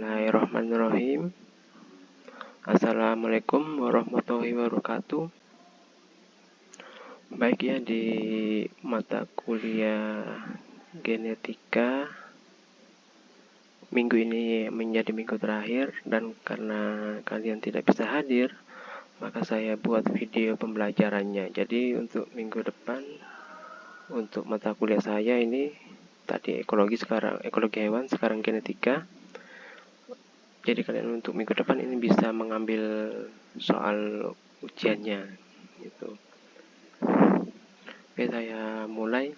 Bismillahirrahmanirrahim. Assalamualaikum warahmatullahi wabarakatuh. Baik ya, di mata kuliah genetika minggu ini menjadi minggu terakhir, dan karena kalian tidak bisa hadir, maka saya buat video pembelajarannya. Jadi untuk minggu depan, untuk mata kuliah saya ini tadi ekologi, sekarang ekologi hewan, sekarang genetika. Jadi kalian untuk minggu depan ini bisa mengambil soal ujiannya gitu. Oke, saya mulai.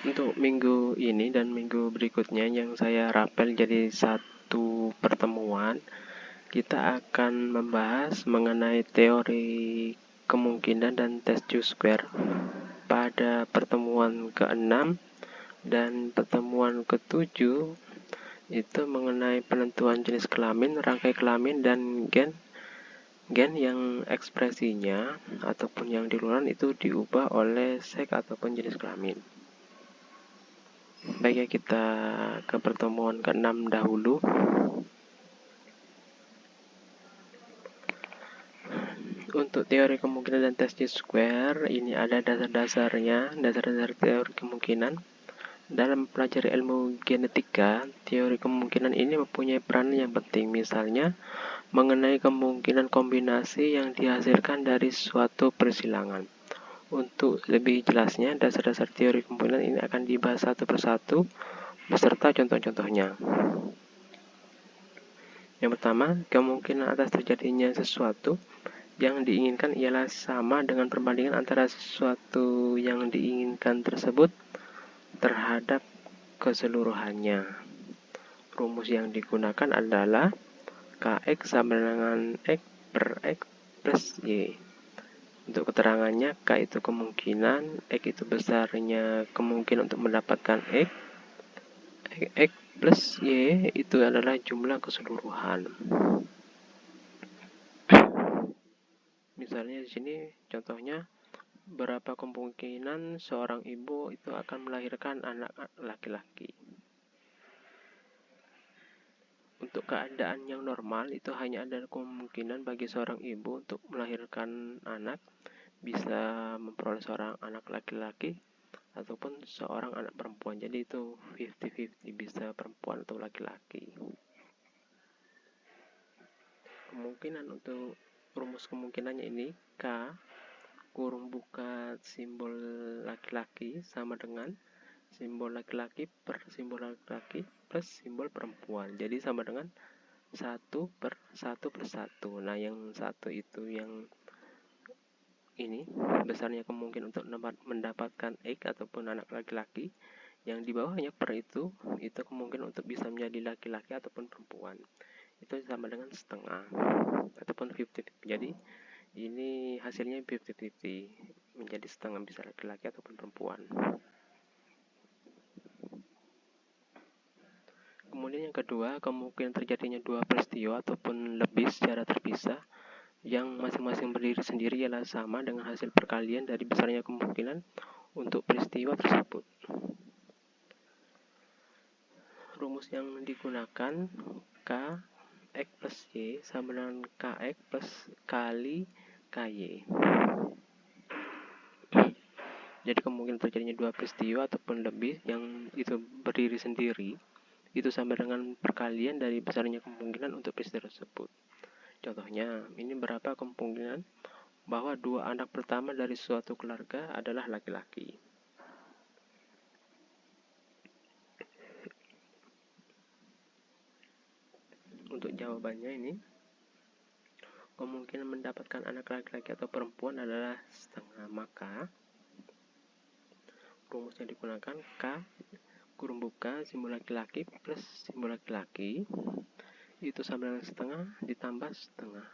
Untuk minggu ini dan minggu berikutnya yang saya rapel jadi satu pertemuan, kita akan membahas mengenai teori kemungkinan dan tes Q-square pada pertemuan ke-6 dan pertemuan ke-7 itu mengenai penentuan jenis kelamin, rangkai kelamin, dan gen yang ekspresinya ataupun yang di luaran itu diubah oleh seks ataupun jenis kelamin. Baik ya, kita ke pertemuan ke-6 dahulu. Untuk teori kemungkinan dan tes Q-square ini ada dasar-dasarnya, dasar-dasar teori kemungkinan. Dalam mempelajari ilmu genetika, teori kemungkinan ini mempunyai peran yang penting, misalnya mengenai kemungkinan kombinasi yang dihasilkan dari suatu persilangan. Untuk lebih jelasnya, dasar-dasar teori kemungkinan ini akan dibahas satu persatu beserta contoh-contohnya. Yang pertama, kemungkinan atas terjadinya sesuatu yang diinginkan ialah sama dengan perbandingan antara sesuatu yang diinginkan tersebut terhadap keseluruhannya. Rumus yang digunakan adalah Kx sama dengan X per X plus Y. Untuk keterangannya, K itu kemungkinan, X itu besarnya kemungkinan untuk mendapatkan X plus Y itu adalah jumlah keseluruhan. Misalnya di sini contohnya, berapa kemungkinan seorang ibu itu akan melahirkan anak laki-laki. Untuk keadaan yang normal itu hanya ada kemungkinan bagi seorang ibu untuk melahirkan anak, bisa memperoleh seorang anak laki-laki ataupun seorang anak perempuan. Jadi itu 50-50, bisa perempuan atau laki-laki. Kemungkinan untuk rumus kemungkinannya ini K kurung buka simbol laki-laki sama dengan simbol laki-laki per simbol laki-laki plus simbol perempuan. Jadi sama dengan 1 per 1 plus 1. Nah, yang satu itu yang ini besarnya kemungkinan untuk mendapatkan X ataupun anak laki-laki. Yang di bawahnya per itu kemungkinan untuk bisa menjadi laki-laki ataupun perempuan. Itu sama dengan setengah ataupun 50-50. Jadi ini hasilnya 50-50, menjadi setengah bisa laki-laki ataupun perempuan. Kemudian yang kedua, kemungkinan terjadinya dua peristiwa ataupun lebih secara terpisah yang masing-masing berdiri sendiri ialah sama dengan hasil perkalian dari besarnya kemungkinan untuk peristiwa tersebut. Rumus yang digunakan K X plus Y sama dengan Kx plus kali Ky. Jadi kemungkinan terjadinya dua peristiwa ataupun lebih yang itu berdiri sendiri itu sama dengan perkalian dari besarnya kemungkinan untuk peristiwa tersebut. Contohnya, ini berapa kemungkinan bahwa dua anak pertama dari suatu keluarga adalah laki-laki. Untuk jawabannya ini, kemungkinan mendapatkan anak laki-laki atau perempuan adalah setengah, maka rumus yang digunakan K kurung buka simbol laki-laki plus simbol laki-laki itu sama dengan setengah ditambah setengah.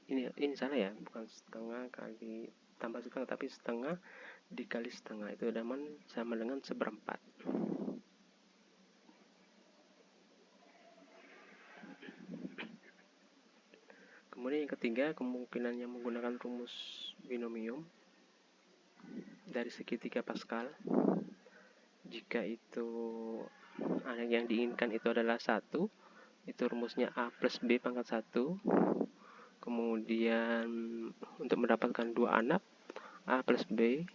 Ini salah ya, bukan setengah kali tambah setengah, tapi setengah dikali setengah itu sama dengan seperempat. Kemudian yang ketiga, kemungkinan yang menggunakan rumus binomium dari segitiga Pascal, jika itu anak yang diinginkan itu adalah 1, itu rumusnya A plus B pangkat 1. Kemudian untuk mendapatkan 2 anak, A plus B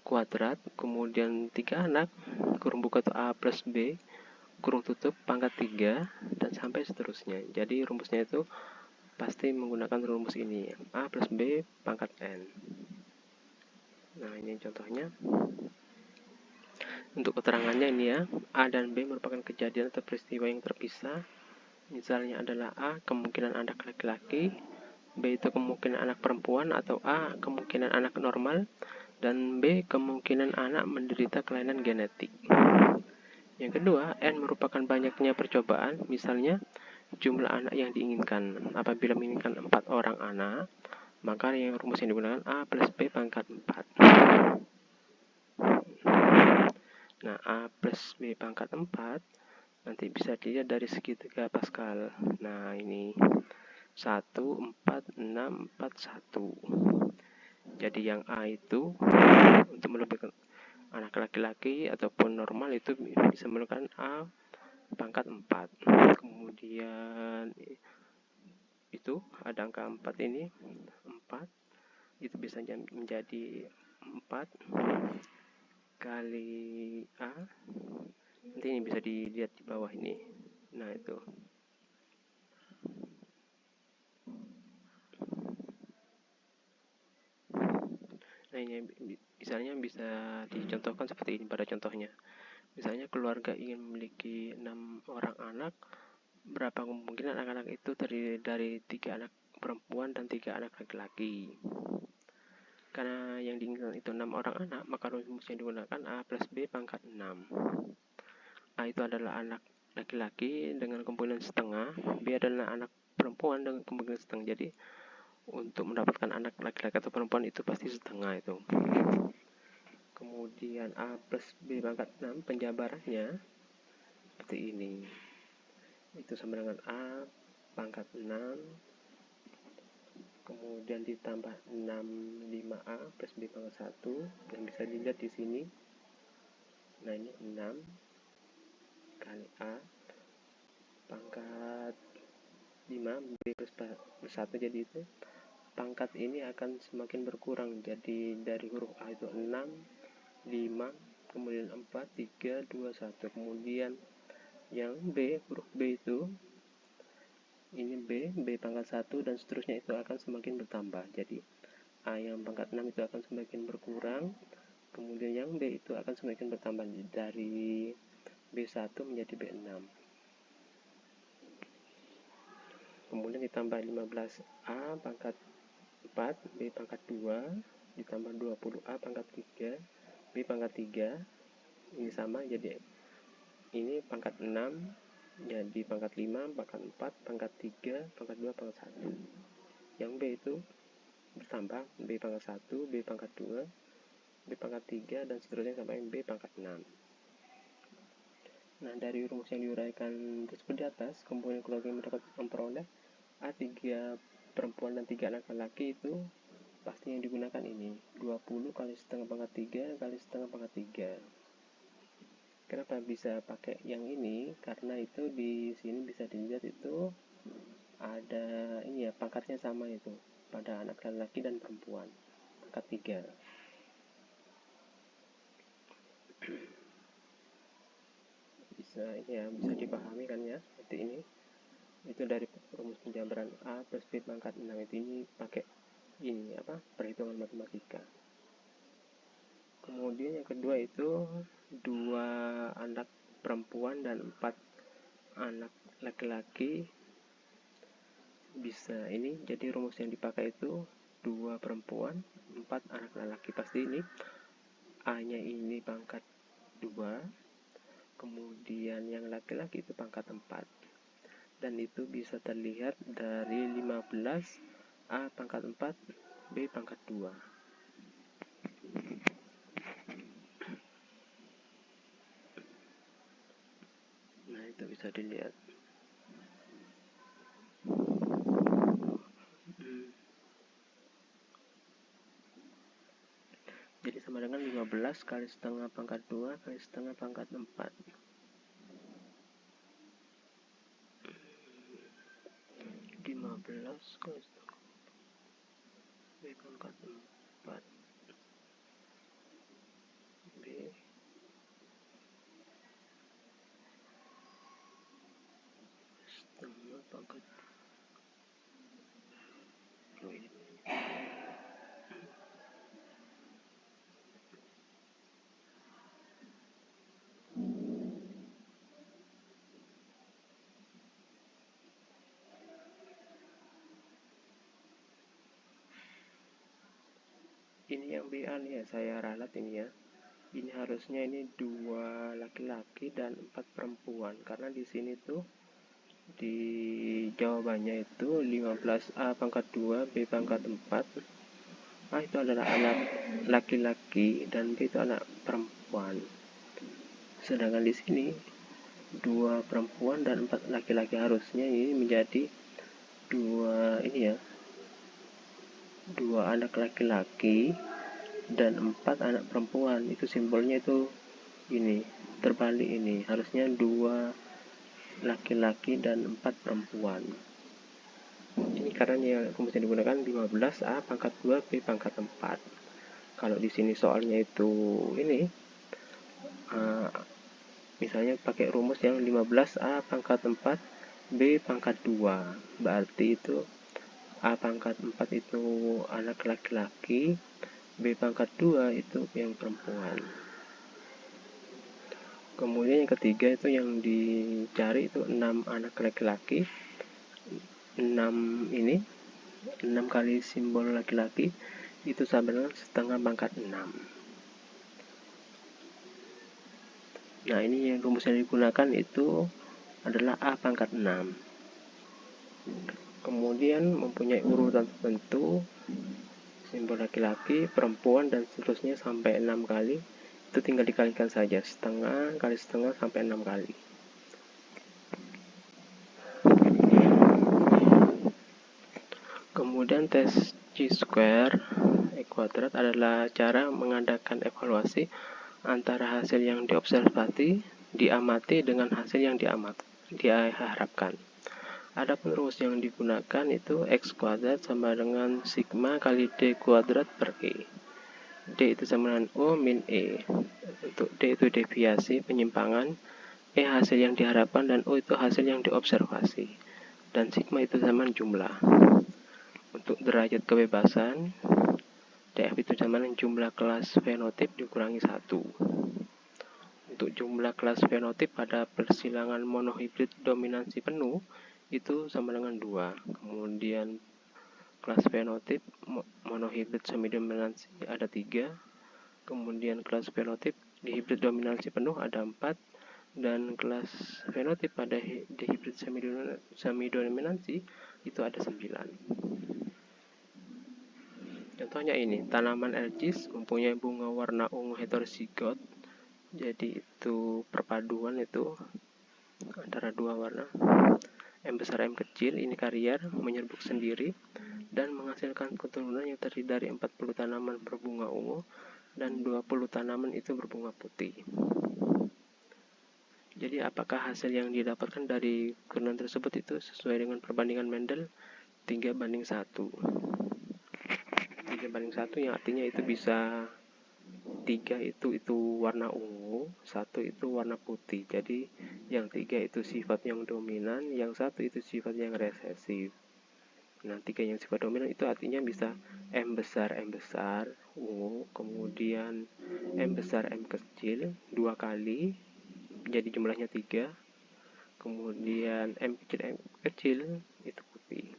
kuadrat. Kemudian 3 anak, kurung buka itu A plus B kurung tutup pangkat 3, dan sampai seterusnya. Jadi rumusnya itu pasti menggunakan rumus ini, A plus B pangkat N. Nah, ini contohnya. Untuk keterangannya ini ya, A dan B merupakan kejadian atau peristiwa yang terpisah. Misalnya adalah A kemungkinan anak laki-laki, B itu kemungkinan anak perempuan, atau A kemungkinan anak normal, dan B kemungkinan anak menderita kelainan genetik. Yang kedua, N merupakan banyaknya percobaan, misalnya jumlah anak yang diinginkan. Apabila menginginkan 4 orang anak, maka yang rumus yang digunakan A plus B pangkat 4. Nah, A plus B pangkat 4 nanti bisa dilihat dari segitiga Pascal. Nah, ini 1, 4, 6, 4, 1. Jadi yang A itu untuk melebihkan anak laki-laki ataupun normal itu bisa menggunakan A pangkat 4. Kemudian itu ada angka 4 ini, 4 itu bisa menjadi 4 kali A. Nanti ini bisa dilihat di bawah ini. Nah, itu. Nah, ini misalnya bisa dicontohkan seperti ini pada contohnya. Misalnya keluarga ingin memiliki 6 orang anak, berapa kemungkinan anak-anak itu terdiri dari 3 anak perempuan dan 3 anak laki-laki. Karena yang diinginkan itu 6 orang anak, maka rumus yang digunakan A plus B pangkat 6. A itu adalah anak laki-laki dengan kemungkinan setengah, B adalah anak perempuan dengan kemungkinan setengah. Jadi untuk mendapatkan anak laki-laki atau perempuan itu pasti setengah itu. Kemudian A plus B pangkat 6 penjabarannya seperti ini. Itu sama dengan A pangkat 6 kemudian ditambah 65A plus B pangkat 1 yang bisa dilihat di sini. Nah, ini 6 kali A pangkat 5 B plus 1, jadi itu pangkat ini akan semakin berkurang. Jadi dari huruf A itu 6, 5, kemudian 4, 3, 2, 1. Kemudian yang B, huruf B itu ini B pangkat 1 dan seterusnya itu akan semakin bertambah. Jadi A yang pangkat 6 itu akan semakin berkurang. Kemudian yang B itu akan semakin bertambah dari B1 menjadi B6. Kemudian ditambah 15A pangkat 4, B pangkat 2, ditambah 20A pangkat 3, B pangkat 3. Ini sama, jadi ini pangkat 6, jadi pangkat 5, pangkat 4, pangkat 3, pangkat 2, pangkat 1. Yang B itu bertambah, B pangkat 1, B pangkat 2, B pangkat 3, dan seterusnya sampai B pangkat 6. Nah, dari rumus yang diuraikan tersebut di atas, komponen keluarga yang memperoleh A3 perempuan dan 3 anak laki itu pasti yang digunakan ini 20 kali setengah pangkat 3 kali setengah pangkat 3. Kenapa bisa pakai yang ini? Karena itu di sini bisa dilihat itu ada ini ya, pangkatnya sama itu pada anak laki dan perempuan, pangkat 3. Bisa ini ya, bisa dipahami kan ya, seperti ini. Itu dari rumus penjabaran A plus B pangkat 6 itu, ini pakai ini apa, perhitungan matematika. Kemudian yang kedua itu 2 anak perempuan dan 4 anak laki-laki. Bisa ini, jadi rumus yang dipakai itu 2 perempuan 4 anak laki. Pasti ini A nya ini pangkat 2, kemudian yang laki-laki itu pangkat 4, dan itu bisa terlihat dari 15 A pangkat 4 B pangkat 2. Nah, itu bisa dilihat. Jadi sama dengan 15 kali setengah pangkat 2 kali setengah pangkat 4. B pangkat 4 B setengah pangkat ini yang BA nih ya, saya ralat ini ya. Ini harusnya ini 2 laki-laki dan 4 perempuan, karena di sini tuh di jawabannya itu 15A pangkat 2 B pangkat 4. A itu adalah anak laki-laki dan B itu anak perempuan. Sedangkan di sini 2 perempuan dan 4 laki-laki, harusnya ini menjadi 2 ini ya, 2 anak laki-laki dan 4 anak perempuan. Itu simbolnya itu ini terbalik, ini harusnya 2 laki-laki dan 4 perempuan. Ini karena rumus yang digunakan 15A pangkat 2 B pangkat 4. Kalau di sini soalnya itu ini misalnya pakai rumus yang 15A pangkat 4 B pangkat 2, berarti itu A pangkat 4 itu anak laki-laki, B pangkat 2 itu yang perempuan. Kemudian yang ketiga itu yang dicari itu 6 anak laki-laki. 6 ini 6 kali simbol laki-laki itu sama dengan setengah pangkat 6. Nah, ini yang rumus yang digunakan itu adalah A pangkat 6. Kemudian mempunyai urutan tertentu, simbol laki-laki, perempuan, dan seterusnya sampai 6 kali. Itu tinggal dikalikan saja, setengah kali setengah sampai 6 kali. Kemudian tes chi-square kuadrat adalah cara mengadakan evaluasi antara hasil yang diamati dengan hasil yang diharapkan. Adapun rumus yang digunakan itu x kuadrat sama dengan sigma kali d kuadrat per e. D itu sama dengan O min E. Untuk D itu deviasi penyimpangan, E hasil yang diharapkan, dan O itu hasil yang diobservasi. Dan sigma itu sama jumlah. Untuk derajat kebebasan, DF itu sama dengan jumlah kelas fenotip dikurangi 1. Untuk jumlah kelas fenotip pada persilangan monohibrid dominansi penuh itu sama dengan 2. Kemudian kelas fenotip monohibrid semi dominansi ada 3. Kemudian kelas fenotip dihibrid dominansi penuh ada 4. Dan kelas fenotip pada dihibrid semi dominansi itu ada 9. Contohnya ini, tanaman elcis mempunyai bunga warna ungu heterozigot. Jadi itu perpaduan itu antara dua warna. M besar M kecil, ini karier menyerbuk sendiri dan menghasilkan keturunan yang terdiri dari 40 tanaman berbunga ungu dan 20 tanaman itu berbunga putih. Jadi apakah hasil yang didapatkan dari keturunan tersebut itu sesuai dengan perbandingan Mendel 3:1. 3:1 yang artinya itu bisa 3 itu warna ungu, 1 itu warna putih. Jadi yang 3 itu sifat yang dominan, yang 1 itu sifat yang resesif. Nah, 3 yang sifat dominan itu artinya bisa M besar ungu, kemudian M besar M kecil 2 kali, jadi jumlahnya 3. Kemudian M kecil itu putih.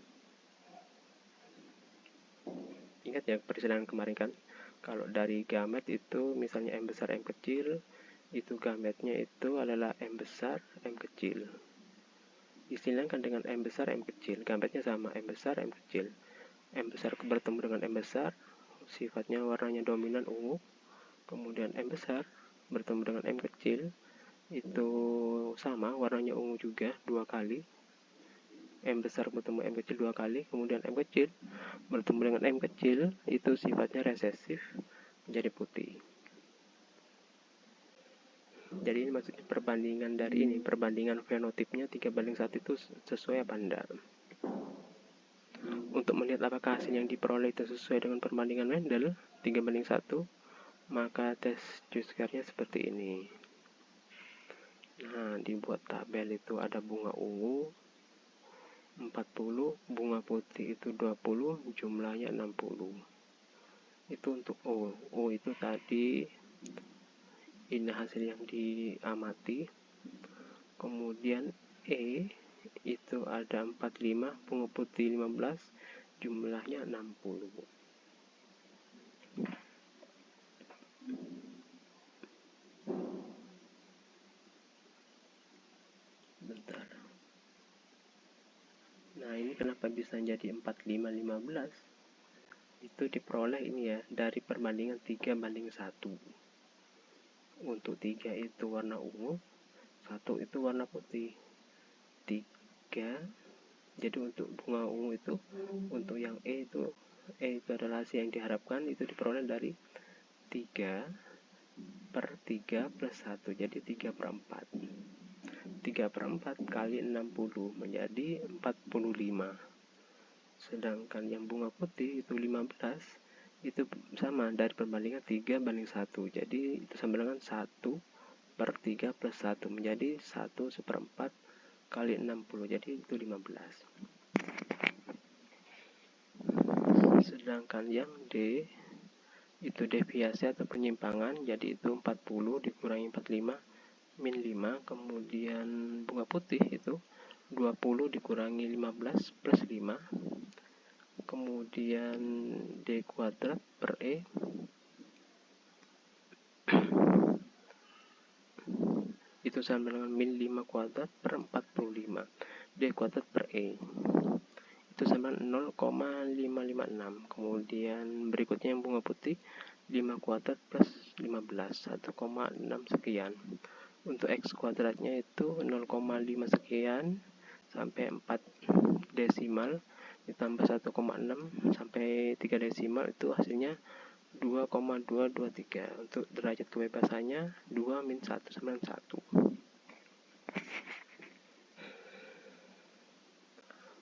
Ingat ya persilangan kemarin kan, kalau dari gamet itu misalnya M besar M kecil, itu gametnya itu adalah M besar M kecil. Disilangkan dengan M besar M kecil, gametnya sama M besar M kecil. M besar bertemu dengan M besar, sifatnya warnanya dominan ungu. Kemudian M besar bertemu dengan M kecil, itu sama warnanya ungu juga 2 kali. M besar bertemu M kecil 2 kali, kemudian M kecil bertemu dengan M kecil, itu sifatnya resesif, menjadi putih. Jadi ini maksudnya perbandingan dari ini, perbandingan fenotipnya 3:1 itu sesuai apa enggak. Untuk melihat apakah hasil yang diperoleh itu sesuai dengan perbandingan Mendel 3:1, maka tes Q-square-nya seperti ini. Nah, dibuat tabel itu ada bunga ungu 40, bunga putih itu 20, jumlahnya 60. Itu untuk O. O itu tadi ini hasil yang diamati. Kemudian E itu ada 45, bunga putih 15, jumlahnya 60. Bentar. Nah, ini kenapa bisa jadi 45, 15? Itu diperoleh ini ya, dari perbandingan 3:1. Untuk 3 itu warna ungu, 1 itu warna putih. 3, jadi untuk bunga ungu itu, untuk yang E itu adalah hasil yang diharapkan, itu diperoleh dari 3/3 plus 1, jadi 3/4. 3/4 kali 60 menjadi 45. Sedangkan yang bunga putih itu 15, itu sama dari perbandingan 3:1, jadi itu sama dengan 1/3 plus 1 menjadi 1/4 kali 60, jadi itu 15. Sedangkan yang D itu deviasi atau penyimpangan, jadi itu 40 dikurangi 45 min 5, kemudian bunga putih itu 20 dikurangi 15 plus 5, kemudian D kuadrat per E itu sama dengan min 5 kuadrat per 45. D kuadrat per E itu sama 0,556. Kemudian berikutnya yang bunga putih 5 kuadrat plus 15, 1,6 sekian. Untuk X kuadratnya itu 0,5 sekian sampai 4 desimal ditambah 1,6 sampai 3 desimal, itu hasilnya 2,223. Untuk derajat kebebasannya 2 min 1 sama dengan 1.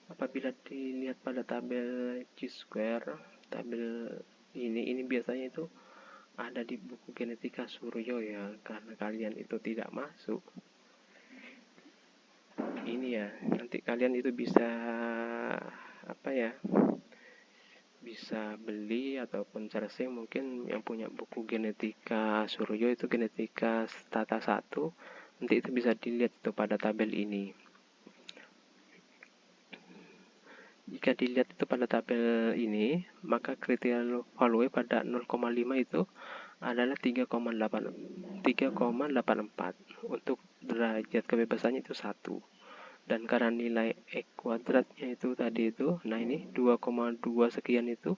Apabila dilihat pada tabel Q-square, tabel ini biasanya itu ada di buku genetika Suryo ya, karena kalian itu tidak masuk. Ini ya, nanti kalian itu bisa bisa beli ataupun searching, mungkin yang punya buku genetika Suryo itu genetika Tata 1, nanti itu bisa dilihat itu pada tabel ini. Jika dilihat itu pada tabel ini, maka kriteria value pada 0,5 itu adalah 3,84. Untuk derajat kebebasannya itu 1. Dan karena nilai X kuadratnya itu tadi itu, nah ini 2,2 sekian itu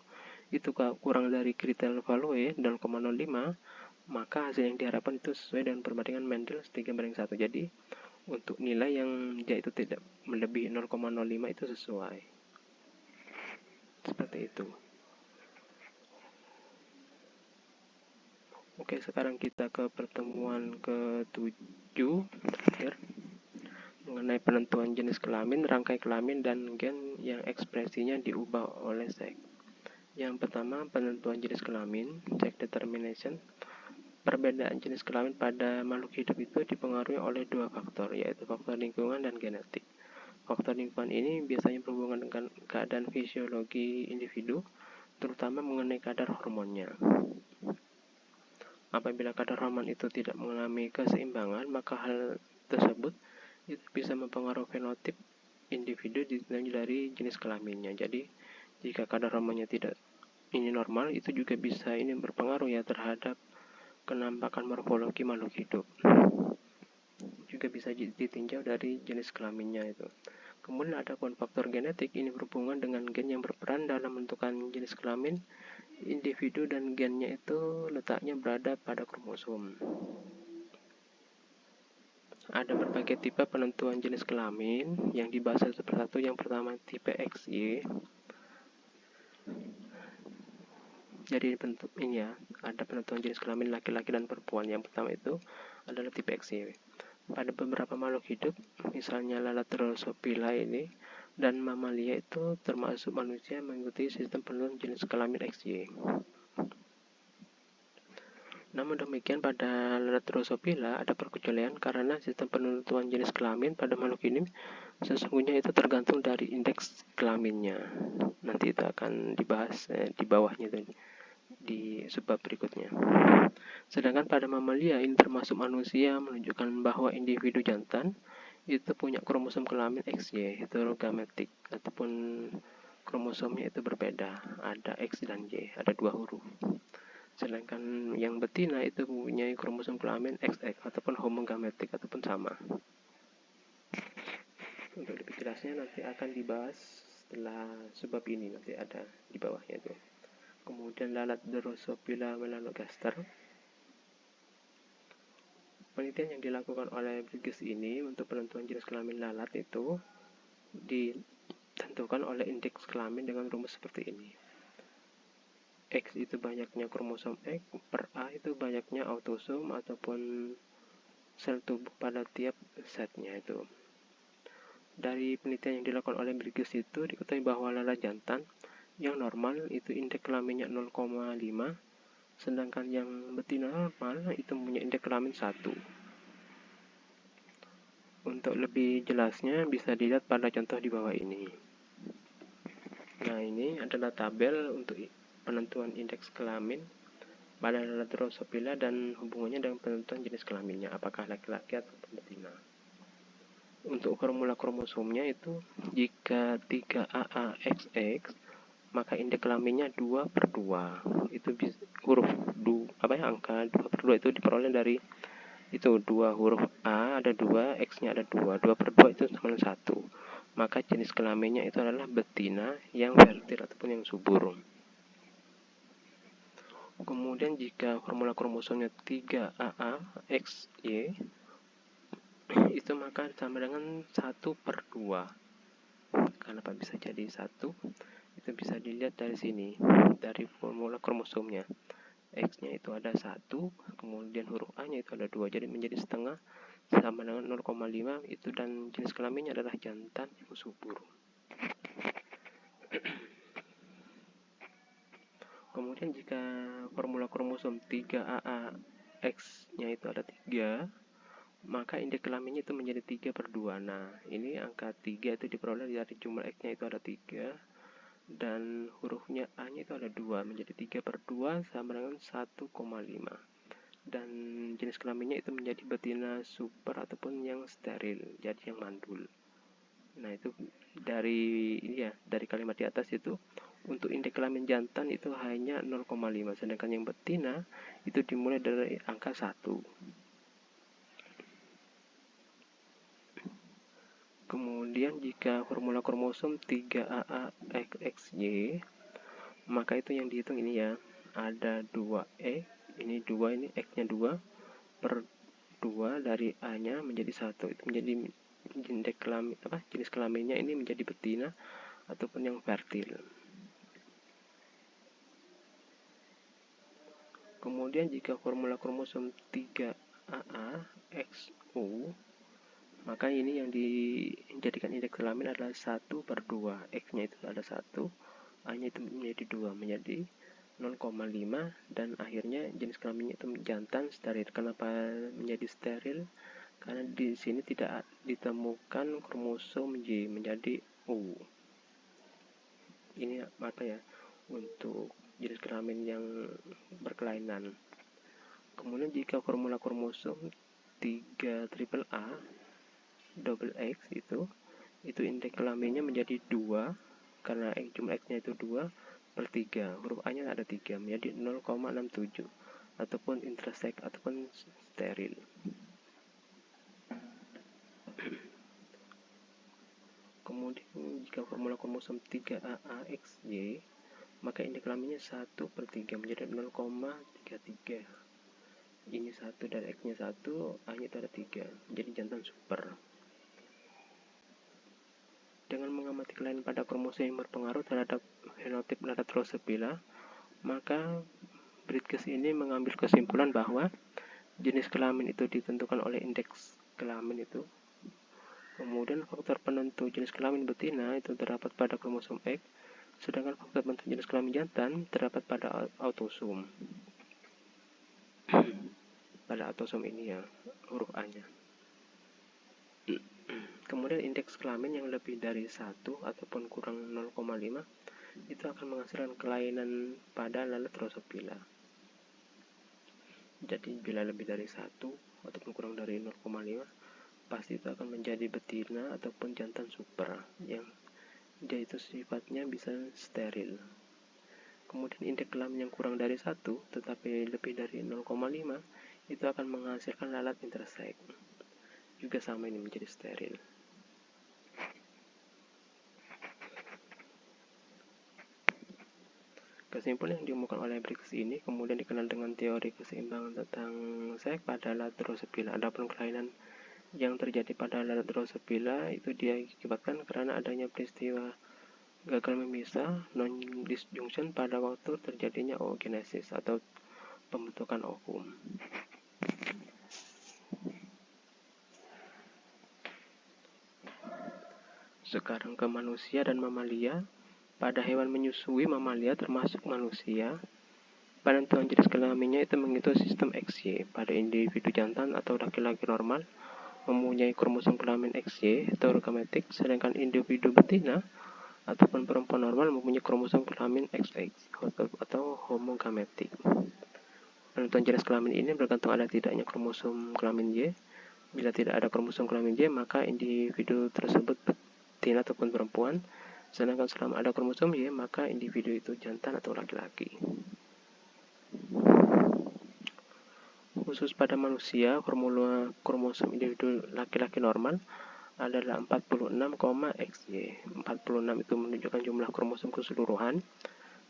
kurang dari kriteria value 0,05, maka hasil yang diharapkan itu sesuai dengan perbandingan Mendel 3:1. Jadi untuk nilai yang dia itu tidak melebihi 0,05 itu sesuai. Seperti itu. Oke, sekarang kita ke pertemuan ke-7 terakhir, mengenai penentuan jenis kelamin, rangkai kelamin, dan gen yang ekspresinya diubah oleh seks. Yang pertama, penentuan jenis kelamin, sex determination. Perbedaan jenis kelamin pada makhluk hidup itu dipengaruhi oleh 2 faktor, yaitu faktor lingkungan dan genetik. Faktor lingkungan ini biasanya berhubungan dengan keadaan fisiologi individu, terutama mengenai kadar hormonnya. Apabila kadar hormon itu tidak mengalami keseimbangan, maka hal tersebut itu bisa mempengaruhi fenotip individu dari jenis kelaminnya. Jadi jika kadar hormonnya tidak ini normal, itu juga bisa ini berpengaruh ya terhadap kenampakan morfologi makhluk hidup. Juga bisa ditinjau dari jenis kelaminnya itu. Kemudian ada faktor genetik, ini berhubungan dengan gen yang berperan dalam menentukan jenis kelamin individu, dan gennya itu letaknya berada pada kromosom. Ada berbagai tipe penentuan jenis kelamin yang dibahas satu persatu. Yang pertama tipe XY. Jadi bentuk ini ya, ada penentuan jenis kelamin laki-laki dan perempuan. Yang pertama itu adalah tipe XY. Pada beberapa makhluk hidup, misalnya lalat Drosophila ini, dan mamalia itu termasuk manusia mengikuti sistem penentuan jenis kelamin XY. Namun demikian pada lalat Drosophila ada perkecualian karena sistem penentuan jenis kelamin pada makhluk ini sesungguhnya itu tergantung dari indeks kelaminnya. Nanti itu akan dibahas di bawahnya itu, di subbab berikutnya. Sedangkan pada mamalia ini termasuk manusia menunjukkan bahwa individu jantan itu punya kromosom kelamin XY heterogametik ataupun kromosomnya itu berbeda, ada X dan Y, ada 2 huruf. Sedangkan yang betina itu mempunyai kromosom kelamin XX ataupun homogametik ataupun sama. Untuk lebih jelasnya nanti akan dibahas setelah sebab ini, nanti ada di bawahnya itu. Kemudian lalat Drosophila melanogaster. Penelitian yang dilakukan oleh Bridges ini untuk penentuan jenis kelamin lalat itu ditentukan oleh indeks kelamin dengan rumus seperti ini. X itu banyaknya kromosom X per A itu banyaknya autosom ataupun sel tubuh pada tiap setnya itu. Dari penelitian yang dilakukan oleh Bridges itu diketahui bahwa lalat jantan yang normal itu indeks kelaminnya 0,5, sedangkan yang betina normal itu mempunyai indeks kelamin 1. Untuk lebih jelasnya bisa dilihat pada contoh di bawah ini. Nah, ini adalah tabel untuk penentuan indeks kelamin pada lalat Drosophila dan hubungannya dengan penentuan jenis kelaminnya, apakah laki-laki atau betina. Untuk formula kromosomnya itu jika 3AAXX maka indeks kelaminnya 2/2. Itu huruf angka 2/2 itu diperoleh dari itu 2 huruf A ada 2, X-nya ada 2. 2/2 itu sama dengan 1. Maka jenis kelaminnya itu adalah betina yang fertil ataupun yang subur. Kemudian jika formula kromosomnya 3AAXY itu maka sama dengan 1/2. Kenapa bisa jadi 1? Itu bisa dilihat dari sini, dari formula kromosomnya. X-nya itu ada 1, kemudian huruf A-nya itu ada 2, jadi menjadi setengah sama dengan 0,5 itu, dan jenis kelaminnya adalah jantan yang subur. Kemudian jika formula kromosom 3AA X-nya itu ada 3, maka indeks kelaminnya itu menjadi 3/2. Nah, ini angka 3 itu diperoleh dari jumlah X-nya itu ada 3 dan hurufnya A-nya itu ada 2, menjadi 3/2 sama dengan 1,5. Dan jenis kelaminnya itu menjadi betina super ataupun yang steril, jadi yang mandul. Nah, itu dari kalimat di atas itu untuk indeks kelamin jantan itu hanya 0,5, sedangkan yang betina itu dimulai dari angka 1. Kemudian jika formula kromosom 3AAXXY maka itu yang dihitung ini ya, ada 2 ini 2, ini X-nya 2/2 dari A-nya menjadi 1, itu menjadi indeks kelamin jenis kelaminnya ini menjadi betina ataupun yang fertil. Kemudian jika formula kromosom 3AAXO maka ini yang dijadikan indeks kelamin adalah 1/2. X-nya itu ada 1, A-nya itu menjadi 2, menjadi 0,5, dan akhirnya jenis kelaminnya itu jantan steril. Kenapa menjadi steril? Karena di sini tidak ditemukan kromosom Y, menjadi O. Ini untuk jenis kelamin yang berkelainan. Kemudian jika formula kromosom 3AAA double X itu indeks kelaminnya menjadi 2 karena jumlah X-nya itu 2/3, huruf A-nya ada 3, menjadi 0,67 ataupun intersex ataupun steril. Kemudian jika formula kromosom 3AAXY maka indeks kelaminnya 1/3 menjadi 0,33. Ini 1 dan X-nya 1, A-nya itu ada 3, menjadi jantan super. Dengan mengamati kelainan pada kromosom yang berpengaruh terhadap fenotip lalat Drosophila, maka Bridges ini mengambil kesimpulan bahwa jenis kelamin itu ditentukan oleh indeks kelamin itu Kemudian faktor penentu jenis kelamin betina itu terdapat pada kromosom X, sedangkan faktor penentu jenis kelamin jantan terdapat pada autosom. Pada autosom ini ya, huruf A-nya. Kemudian indeks kelamin yang lebih dari 1 ataupun kurang 0,5 itu akan menghasilkan kelainan pada lalat Drosophila. Jadi bila lebih dari 1 ataupun kurang dari 0,5, pasti itu akan menjadi betina ataupun jantan super yang dia itu sifatnya bisa steril. Kemudian indeks kelamin yang kurang dari 1 tetapi lebih dari 0,5 itu akan menghasilkan lalat intersex. Juga sama ini menjadi steril. Kesimpulan yang diumumkan oleh Briggs ini kemudian dikenal dengan teori keseimbangan tentang seks pada lalat Drosophila. Adapun kelainan yang terjadi pada lalat Drosophila itu diakibatkan karena adanya peristiwa gagal memisah non-disjunction pada waktu terjadinya oogenesis atau pembentukan ovum. Sekarang ke manusia dan mamalia. Pada hewan menyusui mamalia termasuk manusia, penentuan jenis kelaminnya itu mengikuti sistem XY. Pada individu jantan atau laki-laki normal mempunyai kromosom kelamin XY heterogametik, sedangkan individu betina ataupun perempuan normal mempunyai kromosom kelamin XX atau homogametik. Penentuan jenis kelamin ini bergantung ada tidaknya kromosom kelamin Y. Bila tidak ada kromosom kelamin Y, maka individu tersebut betina ataupun perempuan. Sedangkan selama ada kromosom Y, maka individu itu jantan atau laki-laki. Khusus pada manusia, formula kromosom individu laki-laki normal adalah 46,XY. 46 itu menunjukkan jumlah kromosom keseluruhan,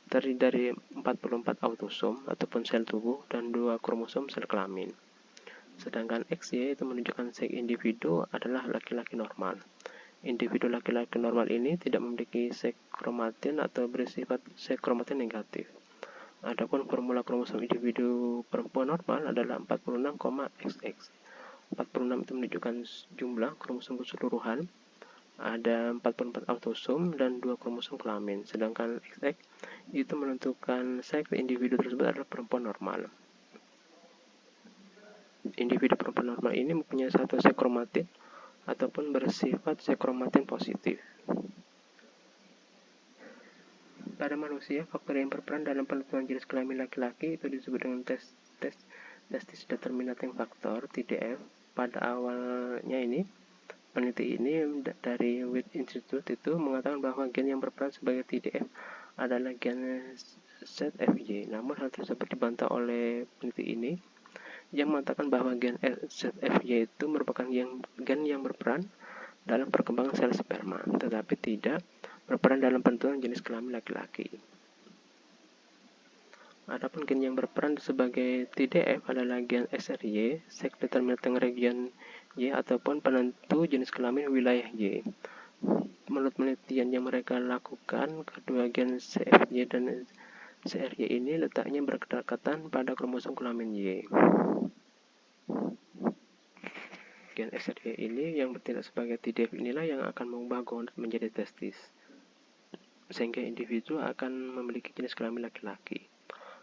terdiri dari 44 autosom ataupun sel tubuh dan 2 kromosom sel kelamin. Sedangkan XY itu menunjukkan seks individu adalah laki-laki normal. Individu laki-laki normal ini tidak memiliki seks kromatin atau bersifat seks kromatin negatif. Adapun formula kromosom individu perempuan normal adalah 46,XX. 46 itu menunjukkan jumlah kromosom keseluruhan, ada 44 autosom dan 2 kromosom kelamin. Sedangkan XX itu menentukan seks individu tersebut adalah perempuan normal. Individu perempuan normal ini mempunyai satu seks kromatin ataupun bersifat seks kromatin positif. Pada manusia, faktor yang berperan dalam penentuan jenis kelamin laki-laki itu disebut dengan testis determinating factor (TDF). Pada awalnya ini, peneliti ini dari White Institute itu mengatakan bahwa gen yang berperan sebagai TDF adalah gen ZFY. Namun hal tersebut dibantah oleh peneliti ini yang mengatakan bahwa gen ZFY itu merupakan gen yang berperan dalam perkembangan sel sperma, tetapi tidak berperan dalam penentuan jenis kelamin laki-laki. Adapun gen yang berperan sebagai TDF adalah gen SRY, sex determinating region Y, ataupun penentu jenis kelamin wilayah Y. Menurut penelitian yang mereka lakukan, kedua gen CFY dan CRY ini letaknya berdekatan pada kromosom kelamin Y. Gen SRY ini yang bertindak sebagai TDF inilah yang akan mengubah gonad menjadi testis, sehingga individu akan memiliki jenis kelamin laki-laki.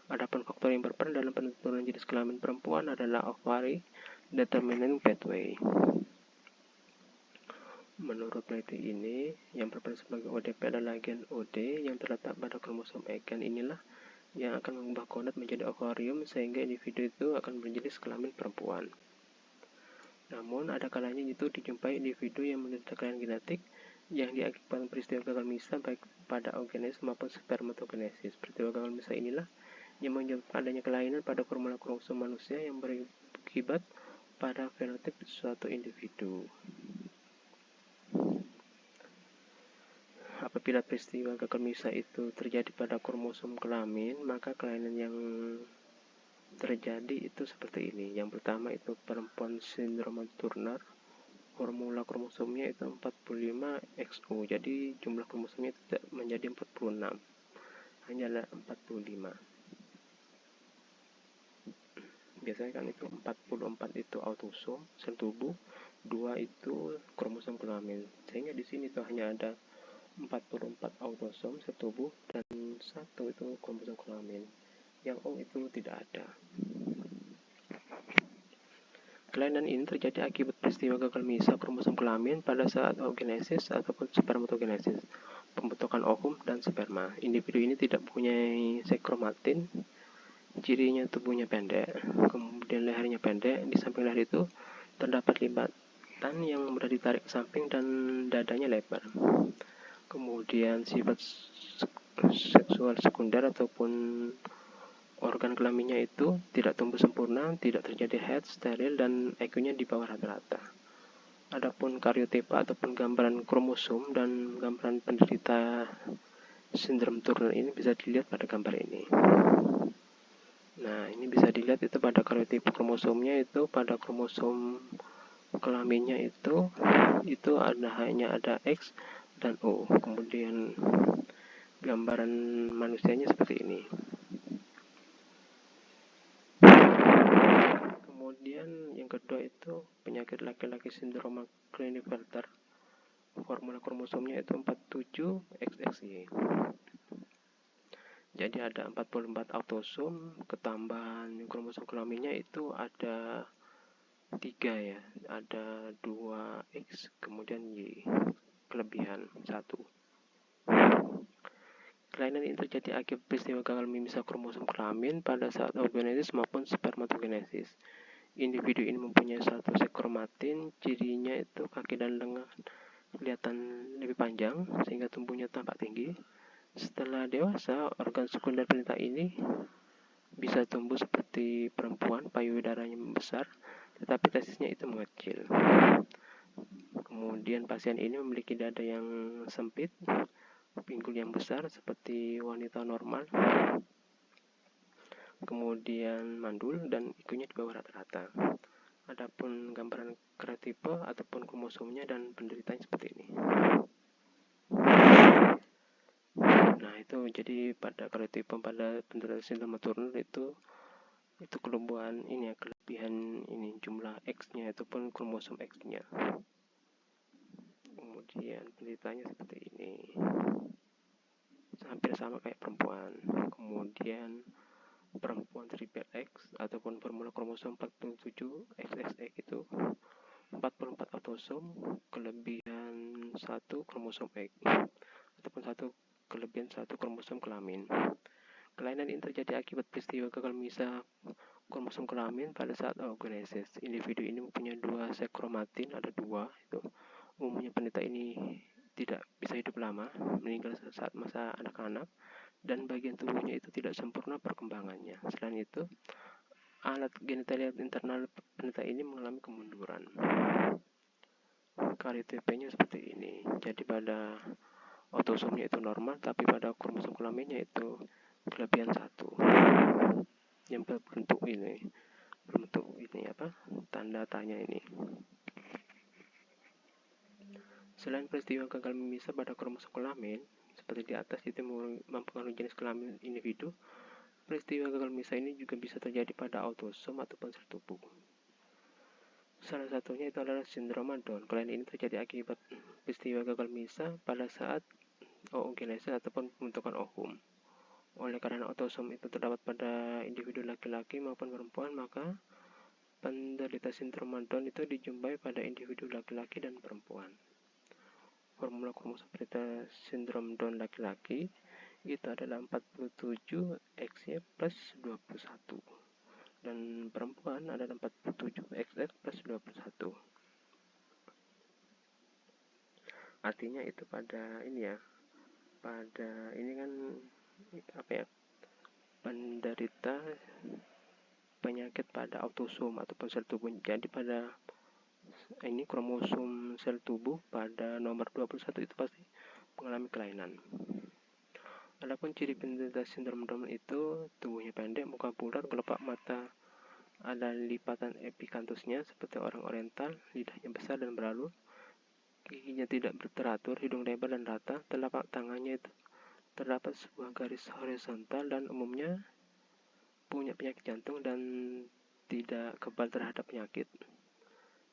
Adapun faktor yang berperan dalam penentuan jenis kelamin perempuan adalah ovary determining pathway. Menurut peneliti ini, yang berperan sebagai ODP adalah gen OD yang terletak pada kromosom X. Gen inilah yang akan mengubah gonad menjadi ovarium sehingga individu itu akan berjenis kelamin perempuan. Namun, ada kalanya itu dijumpai individu yang menderita kelainan genetik yang diakibatkan peristiwa gagal misah baik pada oogenesis maupun spermatogenesis. Peristiwa gagal misah inilah yang menyebabkan adanya kelainan pada formula kromosom manusia yang berakibat pada fenotip suatu individu. Apabila peristiwa gagal misah itu terjadi pada kromosom kelamin, maka kelainan yang terjadi itu seperti ini. Yang pertama itu perempuan sindrom Turner, formula kromosomnya itu 45XO, jadi jumlah kromosomnya tidak menjadi 46, hanyalah 45. biasanya kan itu 44 itu autosom sel tubuh, 2 itu kromosom kelamin, sehingga di sini tuh hanya ada 44 autosom sel tubuh dan 1 itu kromosom kelamin. Yang O itu tidak ada. Kelainan ini terjadi akibat peristiwa gagal misah kromosom kelamin pada saat oogenesis ataupun spermatogenesis, pembentukan ovum dan sperma. Individu ini tidak mempunyai sekromatin, cirinya tubuhnya pendek, kemudian lehernya pendek, di samping leher itu terdapat lipatan yang mudah ditarik ke samping dan dadanya lebar. Kemudian sifat seksual sekunder ataupun organ kelaminnya itu tidak tumbuh sempurna, tidak terjadi head, steril, dan IQ-nya di bawah rata-rata. Adapun karyotipe ataupun gambaran kromosom dan gambaran penderita sindrom Turner ini bisa dilihat pada gambar ini. Nah, ini bisa dilihat itu pada karyotipe kromosomnya itu pada kromosom kelaminnya itu hanya ada X dan O. Kemudian gambaran manusianya seperti ini. Kemudian yang kedua itu penyakit laki-laki sindrom Klinefelter. Formula kromosomnya itu 47XXY. Jadi ada 44 autosom, ketambahan kromosom kelaminnya itu ada 3 ya. Ada 2X, kemudian Y, kelebihan 1. Kelainan ini terjadi akibat peristiwa gagal memisah kromosom kelamin pada saat oogenesis maupun spermatogenesis. Individu ini mempunyai satu sekromatin, cirinya itu kaki dan lengan kelihatan lebih panjang sehingga tumbuhnya tampak tinggi. Setelah dewasa, organ sekunder penderita ini bisa tumbuh seperti perempuan, payudaranya membesar, tetapi testisnya itu mengecil. Kemudian pasien ini memiliki dada yang sempit, pinggul yang besar seperti wanita normal, kemudian mandul dan IQ-nya di bawah rata-rata. Adapun gambaran karyotipe ataupun kromosomnya dan penderitanya seperti ini. Nah, itu jadi pada karyotipe pada penderita sindrom Turner itu kelebihan ini ya, kelebihan ini jumlah X-nya ataupun kromosom X-nya. Kemudian penderitanya seperti ini. Hampir sama kayak perempuan. Kemudian perempuan triple X ataupun formula kromosom 47XXX itu 44 autosom, kelebihan 1 kromosom X ataupun kelebihan 1 kromosom kelamin. Kelainan ini terjadi akibat peristiwa gagal misah kromosom kelamin pada saat oogenesis. Individu ini mempunyai 2 sekromatin, ada 2 itu. Umumnya penderita ini tidak bisa hidup lama, meninggal saat masa anak-anak, dan bagian tubuhnya itu tidak sempurna perkembangannya. Selain itu, alat genitalia internal penderita ini mengalami kemunduran. Karyotipe-nya seperti ini. Jadi pada autosomnya itu normal, tapi pada kromosom kelaminnya itu kelebihan 1 yang berbentuk ini tanda tanya ini. Selain peristiwa gagal memisah pada kromosom kelamin seperti di atas itu mempengaruhi jenis kelamin individu, peristiwa gagal memisah ini juga bisa terjadi pada autosom ataupun sel tubuh. Salah satunya itu adalah sindrom Down. Kelainan ini terjadi akibat peristiwa gagal misah pada saat oogenesis ataupun pembentukan ovum. Oleh karena autosom itu terdapat pada individu laki-laki maupun perempuan, maka penderita sindrom Down itu dijumpai pada individu laki-laki dan perempuan. Formula kromosom penderita sindrom Down laki-laki itu adalah 47XY plus 21. Dan perempuan adalah 47XX plus 21. Artinya itu pada ini ya, pada ini kan penderita penyakit pada autosom ataupun sel tubuh. Jadi pada ini kromosom sel tubuh pada nomor 21 itu pasti mengalami kelainan. Adapun ciri penderita sindrom Down itu tubuhnya pendek, muka bulat, kelopak mata ada lipatan epikantusnya seperti orang oriental, lidahnya besar dan beralur, giginya tidak teratur, hidung lebar dan rata, telapak tangannya itu terdapat sebuah garis horizontal dan umumnya punya penyakit jantung dan tidak kebal terhadap penyakit,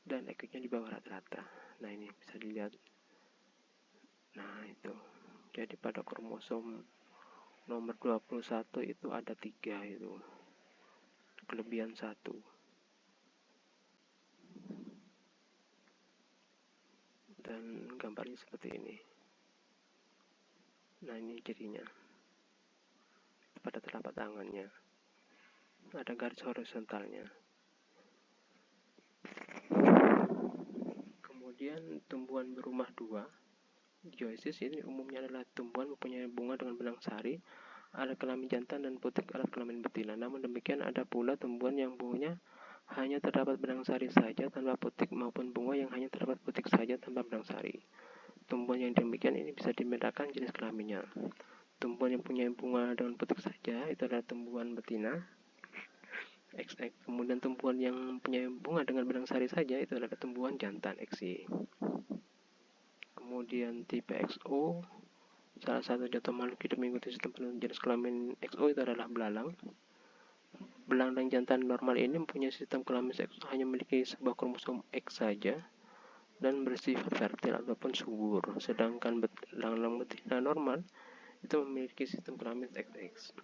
dan IQ-nya di bawah rata-rata. Nah, ini bisa dilihat. Nah, itu. Jadi pada kromosom nomor 21 itu ada 3 itu. Kelebihan 1. Dan gambarnya seperti ini. Nah, ini cirinya. Pada telapak tangannya ada garis horizontalnya. Kemudian tumbuhan berumah 2. Dioisis ini umumnya adalah tumbuhan mempunyai bunga dengan benang sari, alat kelamin jantan dan putik alat kelamin betina. Namun demikian ada pula tumbuhan yang bunganya hanya terdapat benang sari saja tanpa putik, maupun bunga yang hanya terdapat putik saja tanpa benang sari. Tumbuhan yang demikian ini bisa dibedakan jenis kelaminnya. Tumbuhan yang punya bunga dengan putik saja itu adalah tumbuhan betina, XX. Kemudian tumbuhan yang punya bunga dengan benang sari saja itu adalah tumbuhan jantan, XY. Kemudian tipe XO, salah satu contoh makhluk hidup mengikuti sistem penentuan jenis kelamin XO itu adalah belalang. Belang jantan normal ini mempunyai sistem kelamin seksual hanya memiliki sebuah kromosom X saja dan bersifat fertil ataupun subur. Sedangkan belang betina normal itu memiliki sistem kelamin XX.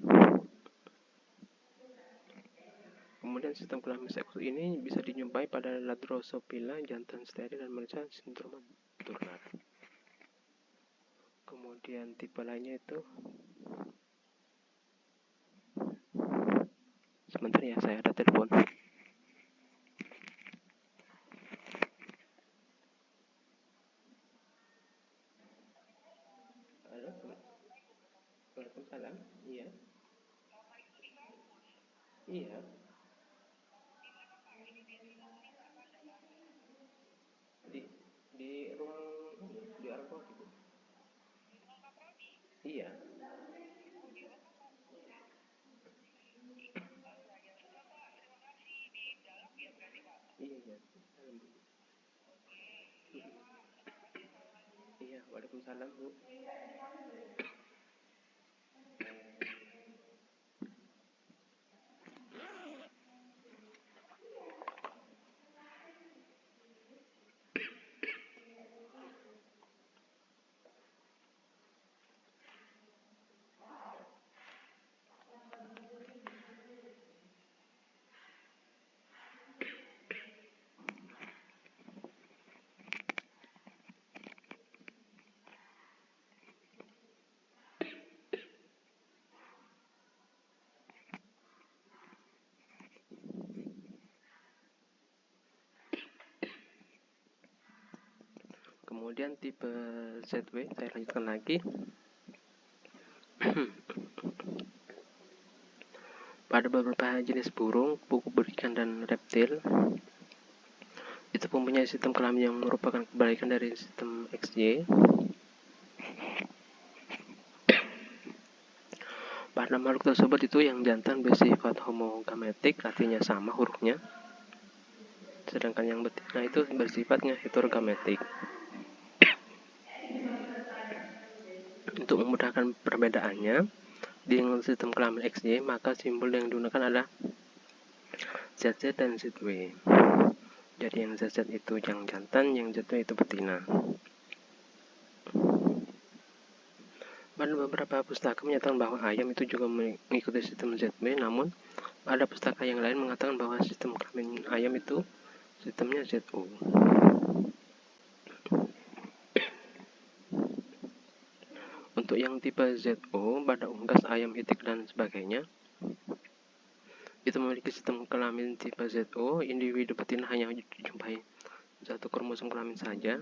Kemudian sistem kelamin seksual ini bisa dijumpai pada Drosophila jantan steril dan Marshall sindroma Turner. Kemudian tipe lainnya itu, sebentar ya, saya ada telepon. Halo, Waalaikumsalam. Iya. Iya. Di ruang di ruang gitu. Iya. Iya, iya. Iya, Waalaikumsalam, Bu. Kemudian tipe ZW, saya lanjutkan lagi. Pada beberapa jenis burung, kuku berikan dan reptil, itu mempunyai sistem kelamin yang merupakan kebalikan dari sistem XY. Pada makhluk tersebut itu yang jantan bersifat homogametik, artinya sama hurufnya. Sedangkan yang betina itu bersifatnya heterogametik. Untuk memudahkan perbedaannya, dengan sistem kelamin XY, maka simbol yang digunakan adalah ZZ dan ZW. Jadi yang ZZ itu yang jantan, yang ZW itu betina. Pada beberapa pustaka menyatakan bahwa ayam itu juga mengikuti sistem ZW, namun ada pustaka yang lain mengatakan bahwa sistem kelamin ayam itu sistemnya ZO. Untuk yang tipe ZO, pada unggas, ayam, itik, dan sebagainya, itu memiliki sistem kelamin tipe ZO. Individu betina hanya dijumpai satu kromosom kelamin saja,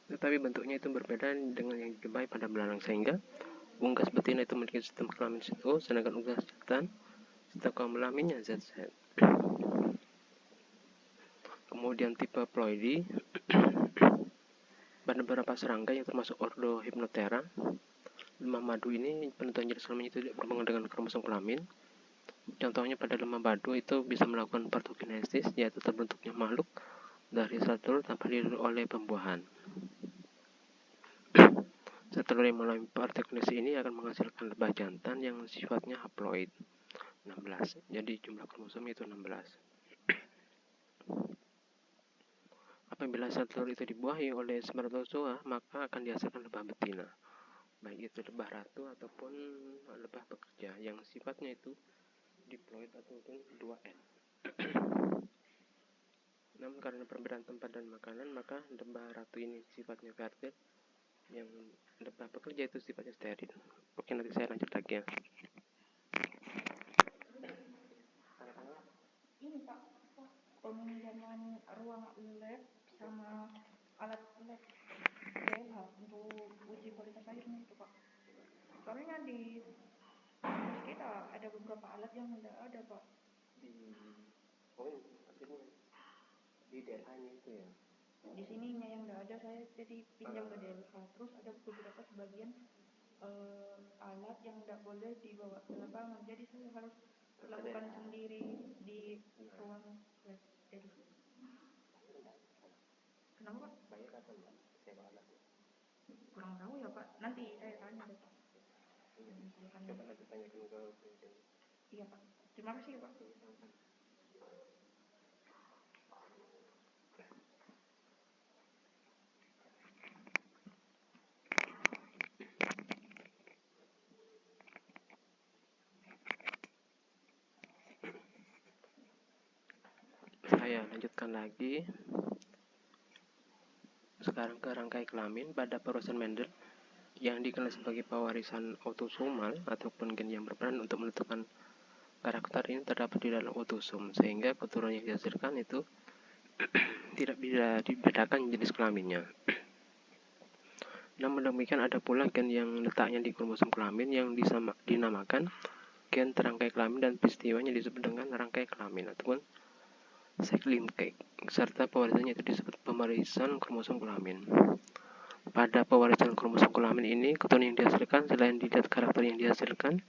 tetapi bentuknya itu berbeda dengan yang dijumpai pada belalang, sehingga unggas betina itu memiliki sistem kelamin ZO, sedangkan unggas jantan sistem kelaminnya ZZ. Kemudian tipe ploidy, pada beberapa serangga yang termasuk ordo Hypnothera, lemah madu ini penentuan jenis kelamin itu tidak berhubungan dengan kromosom kelamin. Contohnya pada lemah madu itu bisa melakukan partogenesis, yaitu terbentuknya makhluk dari sel telur tanpa didorong oleh pembuahan. Sel telur yang melalui partogenesis ini akan menghasilkan lebah jantan yang sifatnya haploid 16. 16, jadi jumlah kromosomnya itu 16. Apabila sel telur itu dibuahi oleh spermatozoa, maka akan dihasilkan lebah betina, baik itu lebah ratu ataupun lebah pekerja yang sifatnya itu diploid ataupun 2N. Namun karena perbedaan tempat dan makanan, maka lebah ratu ini sifatnya fertil, yang lebah pekerja itu sifatnya steril. Oke, nanti saya lanjut lagi ya. Ini Pak, peminjaman ruang lab sama alat lab DLH untuk uji kualitas airnya itu Pak. Soalnya di kampus kita ada beberapa alat yang tidak ada Pak. Di DLH-nya itu ya? Di sininya yang tidak ada, saya jadi pinjam ke DLH. Terus ada beberapa sebagian alat yang tidak boleh dibawa ke lapangan, jadi saya harus lakukan sendiri di ruang lab DLH. Kenapa Pak? Bayar atau enggak? Sewa alat? Kurang tahu ya Pak, nanti saya tanya deh Pak. Coba nanti tanyakan ke penelitian. Iya Pak, terima kasih ya Pak. Saya lanjutkan lagi. Sekarang ke rangkai kelamin pada perusahaan Mendel yang dikenal sebagai pewarisan autosomal ataupun gen yang berperan untuk menentukan karakter ini terdapat di dalam autosom, sehingga keturunan yang dihasilkan itu tidak bisa dibedakan jenis kelaminnya. Namun demikian ada pula gen yang letaknya di kromosom kelamin yang dinamakan gen terangkai kelamin, dan peristiwanya disebut dengan rangkai kelamin ataupun sex linkage, serta pewarisannya itu disebut pewarisan kromosom kelamin. Pada pewarisan kromosom kelamin ini, keturunan yang dihasilkan selain dilihat karakter yang dihasilkan,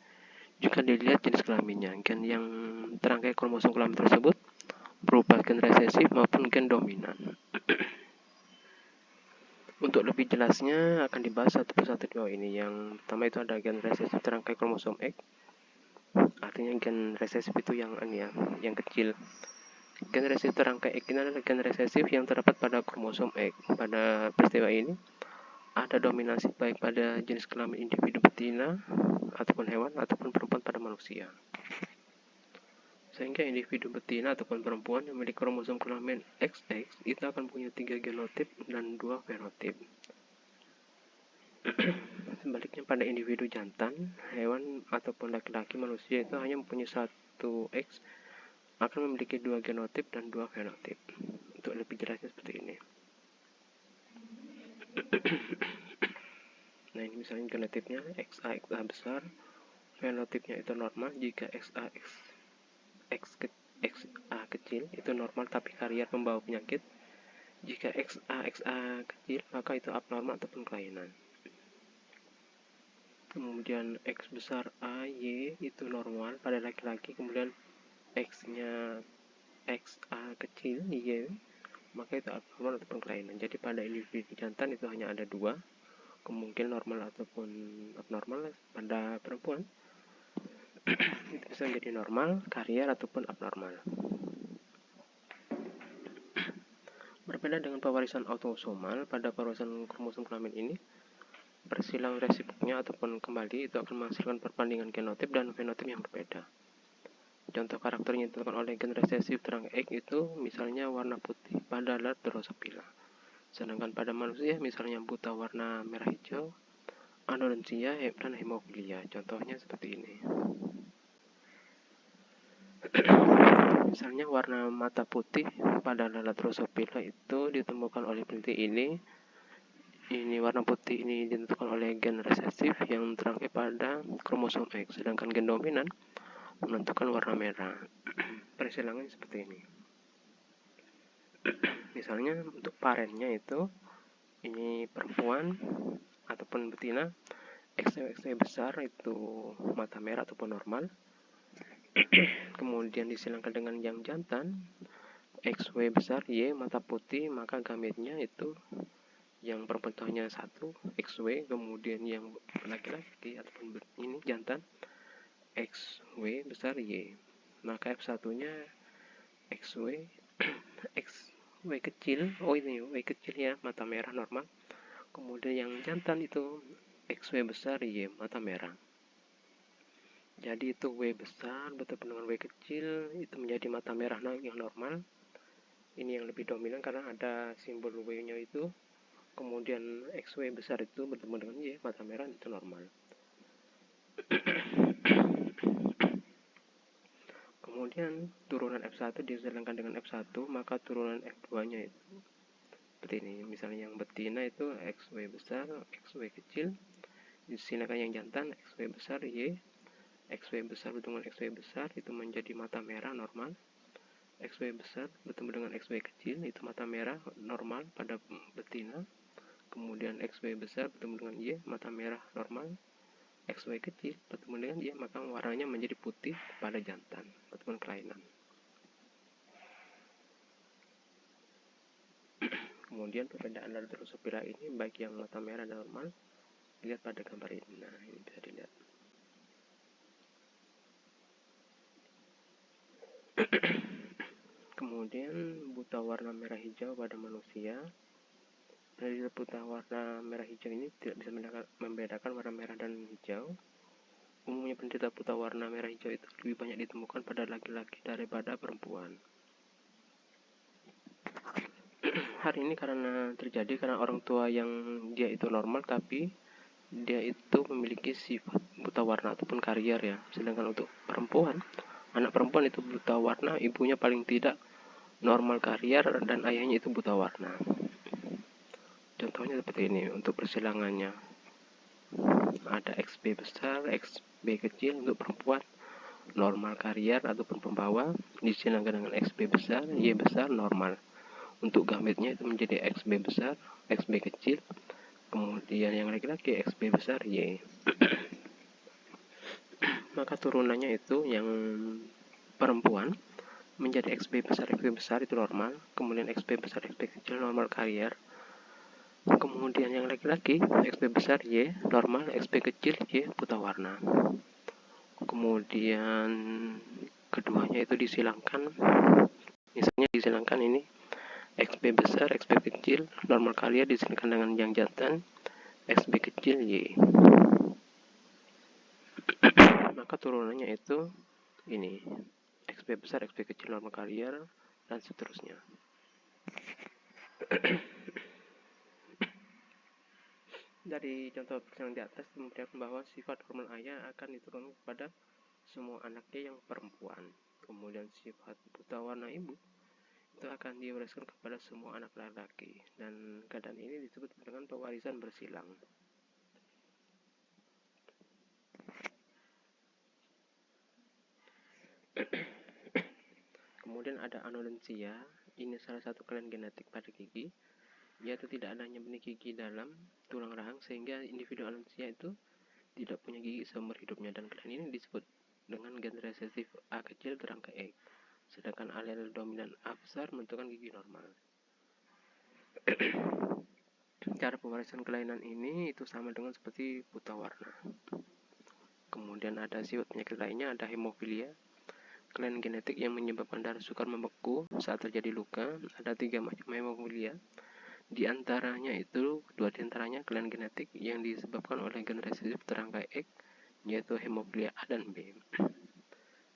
juga dilihat jenis kelaminnya. Gen yang terangkai kromosom kelamin tersebut berupa gen resesif maupun gen dominan. Untuk lebih jelasnya akan dibahas satu persatu di bawah ini. Yang pertama itu ada gen resesif terangkai kromosom X. Artinya gen resesif itu yang kecil. Gen resesif terangkai X ini adalah gen resesif yang terdapat pada kromosom X. Pada peristiwa ini ada dominasi baik pada jenis kelamin individu betina ataupun hewan ataupun perempuan pada manusia. Sehingga individu betina ataupun perempuan yang memiliki kromosom kelamin XX itu akan punya 3 genotip dan 2 fenotip. Sebaliknya pada individu jantan, hewan ataupun laki-laki manusia itu hanya mempunyai 1 X, akan memiliki 2 genotip dan 2 fenotip. Untuk lebih jelasnya seperti ini. Nah, ini misalnya genotipnya XA besar, fenotipnya itu normal jika XA kecil itu normal tapi karier pembawa penyakit. Jika XA kecil maka itu abnormal ataupun kelainan. Kemudian X besar AY itu normal pada laki-laki, kemudian X-nya XA kecil Y maka itu abnormal ataupun kelainan. Jadi pada individu jantan itu hanya ada 2, kemungkinan normal ataupun abnormal. Pada perempuan itu bisa menjadi normal, karier ataupun abnormal. Berbeda dengan pewarisan autosomal, pada pewarisan kromosom kelamin ini bersilang resipropnya ataupun kembali itu akan menghasilkan perbandingan genotip dan fenotip yang berbeda. Contoh karakter yang ditentukan oleh gen resesif terangkai X itu misalnya warna putih pada alat Drosophila. Sedangkan pada manusia misalnya buta warna merah hijau, anorensia dan hemofilia. Contohnya seperti ini. Misalnya warna mata putih pada alat Drosophila itu ditemukan oleh peneliti ini. Ini warna putih ini ditentukan oleh gen resesif yang terangkai pada kromosom X, sedangkan gen dominan menentukan warna merah. Persilangan seperti ini. Misalnya untuk parennya itu ini perempuan ataupun betina, XY besar itu mata merah ataupun normal. Kemudian disilangkan dengan yang jantan, XY besar Y mata putih, maka gametnya itu yang perempuan itu hanya 1 XW, kemudian yang laki-laki ataupun ini jantan XW besar Y. maka F1-nya XW XW kecil, ini W kecil ya, mata merah normal. Kemudian yang jantan itu XW besar, Y mata merah. Jadi itu W besar bertemu dengan W kecil, itu menjadi mata merah yang normal. Ini yang lebih dominan karena ada simbol W-nya itu. Kemudian XW besar itu bertemu dengan Y mata merah, itu normal. Kemudian turunan F1 dijalankan dengan F1, maka turunan F2-nya itu seperti ini. Misalnya yang betina itu XW besar, XW kecil. Disinikan yang jantan XW besar, Y. XW besar bertemu dengan XW besar, itu menjadi mata merah normal. XW besar bertemu dengan XW kecil, itu mata merah normal pada betina. Kemudian XW besar bertemu dengan Y, mata merah normal. XY kecil bertemu dengan Y, maka warnanya menjadi putih pada jantan ataupun kelainan. Kemudian perbedaan dari Drosophila ini baik yang mata merah dan normal, lihat pada gambar ini. Nah, ini bisa dilihat. Kemudian buta warna merah hijau pada manusia. Dari buta warna merah hijau ini tidak bisa membedakan warna merah dan hijau. Umumnya penderita buta warna merah hijau itu lebih banyak ditemukan pada laki-laki daripada perempuan. Hari ini karena terjadi karena orang tua yang dia itu normal tapi dia itu memiliki sifat buta warna ataupun karier ya. Sedangkan untuk perempuan, anak perempuan itu buta warna, ibunya paling tidak normal karier dan ayahnya itu buta warna. Contohnya seperti ini untuk persilangannya. Ada XB besar, XB kecil untuk perempuan, normal karier ataupun pembawa, disilangkan dengan XB besar, Y besar, normal. Untuk gametnya itu menjadi XB besar, XB kecil, kemudian yang laki-laki XB besar, Y. Maka turunannya itu yang perempuan menjadi XB besar itu normal, kemudian XB besar, XB kecil, normal karier. Kemudian yang laki-laki XB besar Y normal, XB kecil Y buta warna. Kemudian keduanya itu disilangkan, misalnya disilangkan ini XB besar, XB kecil, normal karier disilangkan dengan yang jantan XB kecil Y. Maka turunannya itu ini XB besar, XB kecil, normal karier, dan seterusnya. Dari contoh yang di atas memperlihatkan bahwa sifat hormon ayah akan diturunkan kepada semua anaknya yang perempuan. Kemudian sifat buta warna ibu itu akan diwariskan kepada semua anak laki-laki, dan keadaan ini disebut dengan pewarisan bersilang. Kemudian ada anodensia, ini salah satu kelainan genetik pada gigi, yaitu tidak adanya benih gigi dalam tulang rahang sehingga individu anodensia itu tidak punya gigi seumur hidupnya, dan kelainan ini disebut dengan gen resesif A kecil terangkai X, sedangkan alel dominan A besar menentukan gigi normal. Cara pewarisan kelainan ini itu sama dengan seperti buta warna. Kemudian ada sifat penyakit lainnya, ada hemofilia, kelainan genetik yang menyebabkan darah sukar membeku saat terjadi luka. Ada 3 macam hemofilia. Di antaranya itu, 2 di antaranya kelainan genetik yang disebabkan oleh gen resesif terangkai X, yaitu hemofilia A dan B.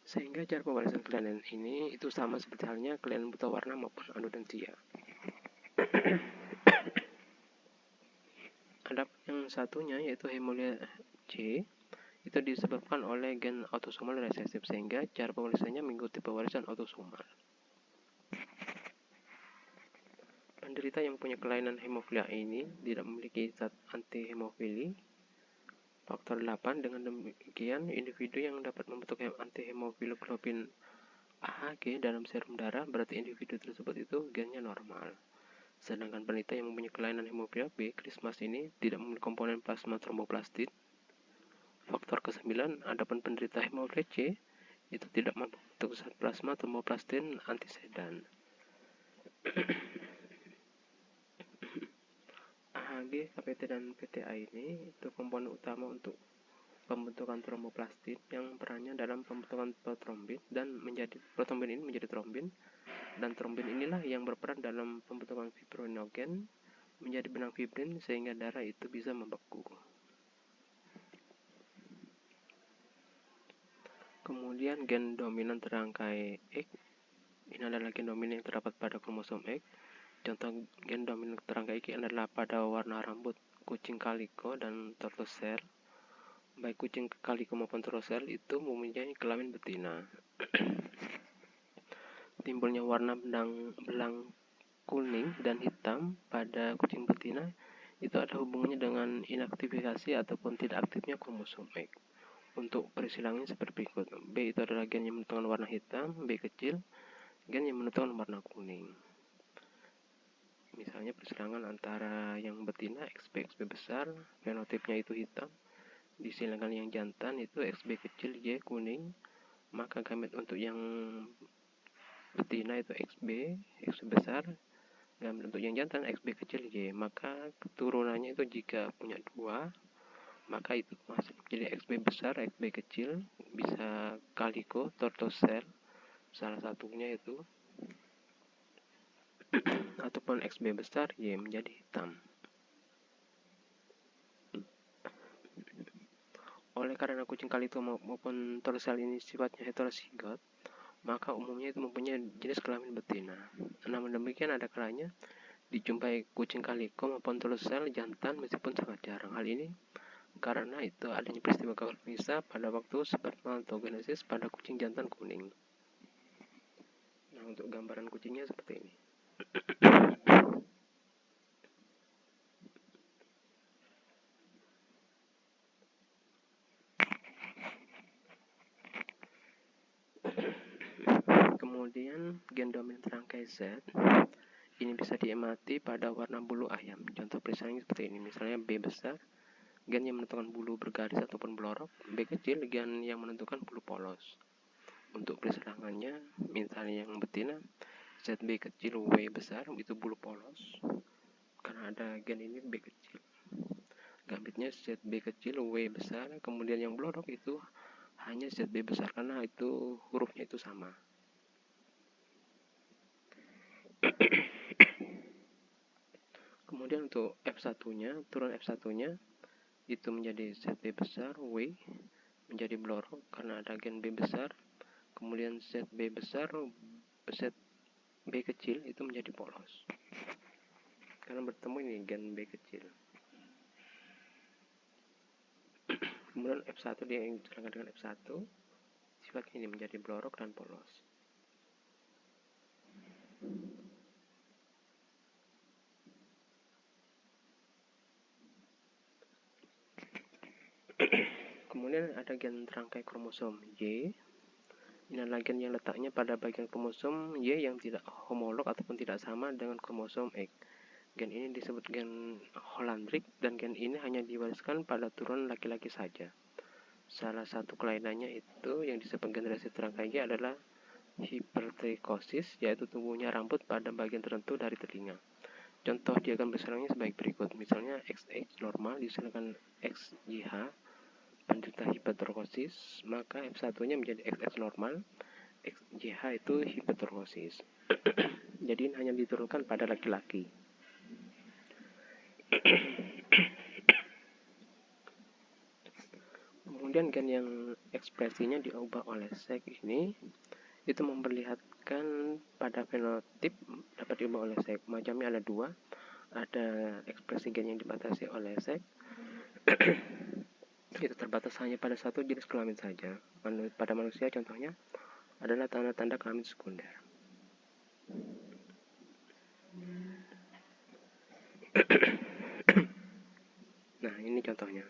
Sehingga cara pewarisan kelainan ini itu sama seperti halnya kelainan buta warna maupun anodensia. Ada yang satunya yaitu hemofilia C, itu disebabkan oleh gen autosomal resesif, sehingga cara pewarisannya mengikuti pewarisan autosomal. Penderita yang punya kelainan hemofilia ini tidak memiliki zat antihemofili faktor 8. Dengan demikian, individu yang dapat membentuk antihemoglobin AHG dalam serum darah, berarti individu tersebut itu gennya normal. Sedangkan penderita yang mempunyai kelainan hemofilia B, Christmas ini tidak memiliki komponen plasma tromboplastin faktor ke-9. Adapun penderita hemofilia C itu tidak membentuk zat plasma tromboplastin antisedan. AHG, KPT, dan PTA ini itu komponen utama untuk pembentukan tromboplastin yang perannya dalam pembentukan protrombin protrombin ini menjadi trombin, dan trombin inilah yang berperan dalam pembentukan fibrinogen menjadi benang fibrin sehingga darah itu bisa membeku. Kemudian gen dominan terangkai X, ini adalah gen dominan yang terdapat pada kromosom X. Contoh gen dominan terangkai X adalah pada warna rambut kucing kaliko dan tortoise. Baik kucing kaliko maupun tortoise itu mempunyai kelamin betina. Timbulnya warna belang kuning dan hitam pada kucing betina itu ada hubungannya dengan inaktifikasi ataupun tidak aktifnya kromosom X. Untuk perisilangnya seperti berikut. B itu adalah gen yang menentukan warna hitam, B kecil, gen yang menentukan warna kuning. Misalnya persilangan antara yang betina XB besar, fenotipnya itu hitam. Disilangkan yang jantan itu XB kecil, Y kuning. Maka gamet untuk yang betina itu XB besar, gamet untuk yang jantan XB kecil, Y. Maka keturunannya itu jika punya 2, maka itu masih menjadi XB besar, XB kecil, bisa kaliko, tortoise, salah satunya itu, ataupun XB besar, Y menjadi hitam. Oleh karena kucing kaliko maupun tortoise ini sifatnya heterozigot, maka umumnya itu mempunyai jenis kelamin betina. Namun demikian ada kalanya dijumpai kucing kaliko maupun tortoise jantan meskipun sangat jarang. Hal ini karena itu adanya peristiwa gagal ginjal pada waktu spermatogenesis pada kucing jantan kuning. Nah, untuk gambaran kucingnya seperti ini. Kemudian gen dominan terangkai Z ini bisa diamati pada warna bulu ayam. Contoh perisilangnya seperti ini. Misalnya B besar, gen yang menentukan bulu bergaris ataupun belorok. B kecil, gen yang menentukan bulu polos. Untuk persilangannya, misalnya yang betina, ZB kecil, W besar, itu bulu polos. Karena ada gen ini B kecil. Gametnya ZB kecil, W besar. Kemudian yang belorok itu hanya ZB besar karena itu hurufnya itu sama. Kemudian untuk F1-nya, turun F1-nya itu menjadi ZB besar, W menjadi belorok karena ada gen B besar. Kemudian ZB besar, ZB kecil itu menjadi polos. Karena bertemu ini gen B kecil. Kemudian F1 dia yang diserangkan dengan F1, sifatnya ini menjadi belorok dan polos. Kemudian ada gen terangkai kromosom Y. Ini adalah gen yang letaknya pada bagian kromosom Y yang tidak homolog ataupun tidak sama dengan kromosom X. Gen ini disebut gen Hollandrick dan gen ini hanya diwariskan pada turunan laki-laki saja. Salah satu kelainannya itu yang disebut generasi terangkai Y adalah hipertrikosis, yaitu tumbuhnya rambut pada bagian tertentu dari telinga. Contoh diagram persilangnya sebagai berikut. Misalnya XX normal disilangkan XYH penderita hipertrikosis, maka F1-nya menjadi XX normal, XYH itu hipertrikosis. Jadi ini hanya diturunkan pada laki-laki. Kemudian gen yang ekspresinya diubah oleh seks ini itu memperlihatkan pada fenotip dapat diubah oleh seks. Macamnya ada 2. Ada ekspresi gen yang dibatasi oleh seks itu terbatas hanya pada satu jenis kelamin saja. Pada manusia contohnya adalah tanda-tanda kelamin sekunder. Nah, ini contohnya.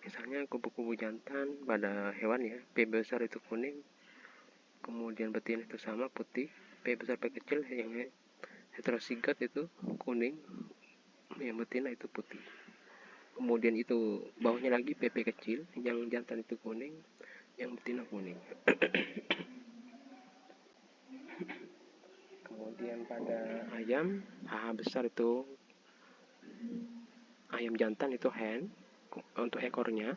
Misalnya kupu-kupu jantan pada hewan ya, P besar itu kuning, kemudian betina itu sama putih, P besar P kecil yang heterozigot itu kuning, yang betina itu putih. Kemudian itu bawahnya lagi PP kecil, yang jantan itu kuning, yang betina kuning. Kemudian pada ayam, HH besar itu ayam jantan itu hen, untuk ekornya.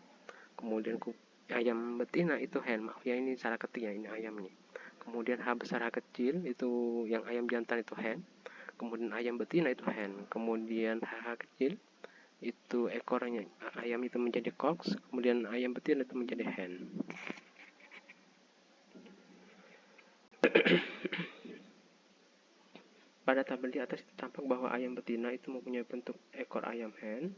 Kemudian ayam betina itu hen, maaf ya ini salah ketik ya, ini ayamnya. Kemudian H besar H kecil itu yang ayam jantan itu hen. Kemudian ayam betina itu hen. Kemudian H kecil itu ekornya ayam itu menjadi cocks. Kemudian ayam betina itu menjadi hen. Pada tabel di atas tampak bahwa ayam betina itu mempunyai bentuk ekor ayam hen,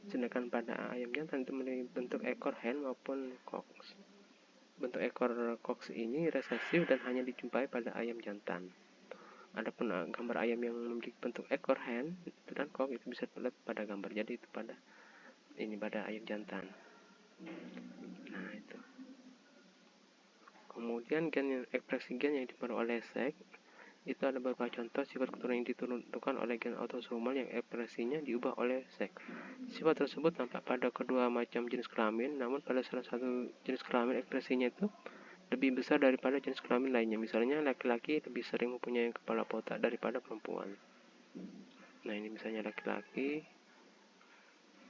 sedangkan pada ayam jantan itu mempunyai bentuk ekor hen maupun cocks. Bentuk ekor cocks ini resesif dan hanya dijumpai pada ayam jantan. Adapun gambar ayam yang memiliki bentuk ekor hen dan cock itu bisa dilihat pada gambar. Jadi itu pada ayam jantan. Nah itu. Kemudian ekspresi gen yang diperoleh oleh sek itu ada beberapa contoh sifat keturunan yang ditentukan oleh gen autosomal yang ekspresinya diubah oleh sek. Sifat tersebut tampak pada kedua macam jenis kelamin, namun pada salah satu jenis kelamin ekspresinya itu lebih besar daripada jenis kelamin lainnya. Misalnya laki-laki lebih sering mempunyai kepala botak daripada perempuan. Nah ini misalnya laki-laki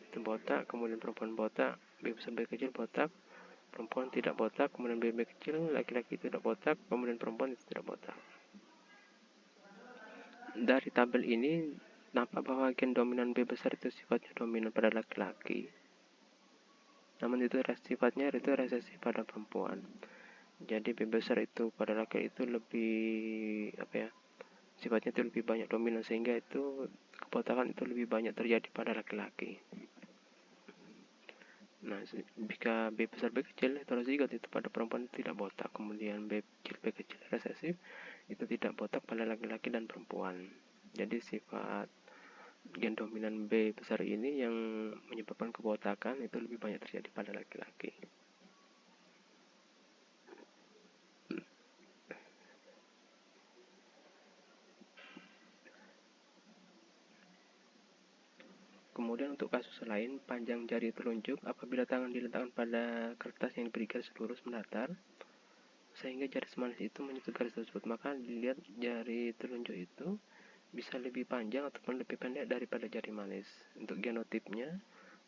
itu botak, kemudian perempuan botak, B besar B kecil botak, perempuan tidak botak, kemudian B kecil, laki-laki tidak botak, kemudian perempuan itu tidak botak. Dari tabel ini nampak bahwa gen dominan B besar itu sifatnya dominan pada laki-laki, namun itu sifatnya itu resesif pada perempuan. Jadi B besar itu pada laki itu lebih sifatnya itu lebih banyak dominan, sehingga itu kebotakan itu lebih banyak terjadi pada laki-laki. Nah, jika B besar B kecil heterozigot itu pada perempuan itu tidak botak, kemudian B kecil resesif itu tidak botak pada laki-laki dan perempuan. Jadi sifat gen dominan B besar ini yang menyebabkan kebotakan itu lebih banyak terjadi pada laki-laki. Kemudian untuk kasus lain, panjang jari telunjuk apabila tangan diletakkan pada kertas yang diberi garis lurus mendatar sehingga jari semanis itu menyentuh garis tersebut, maka dilihat jari telunjuk itu bisa lebih panjang ataupun lebih pendek daripada jari manis. Untuk genotipnya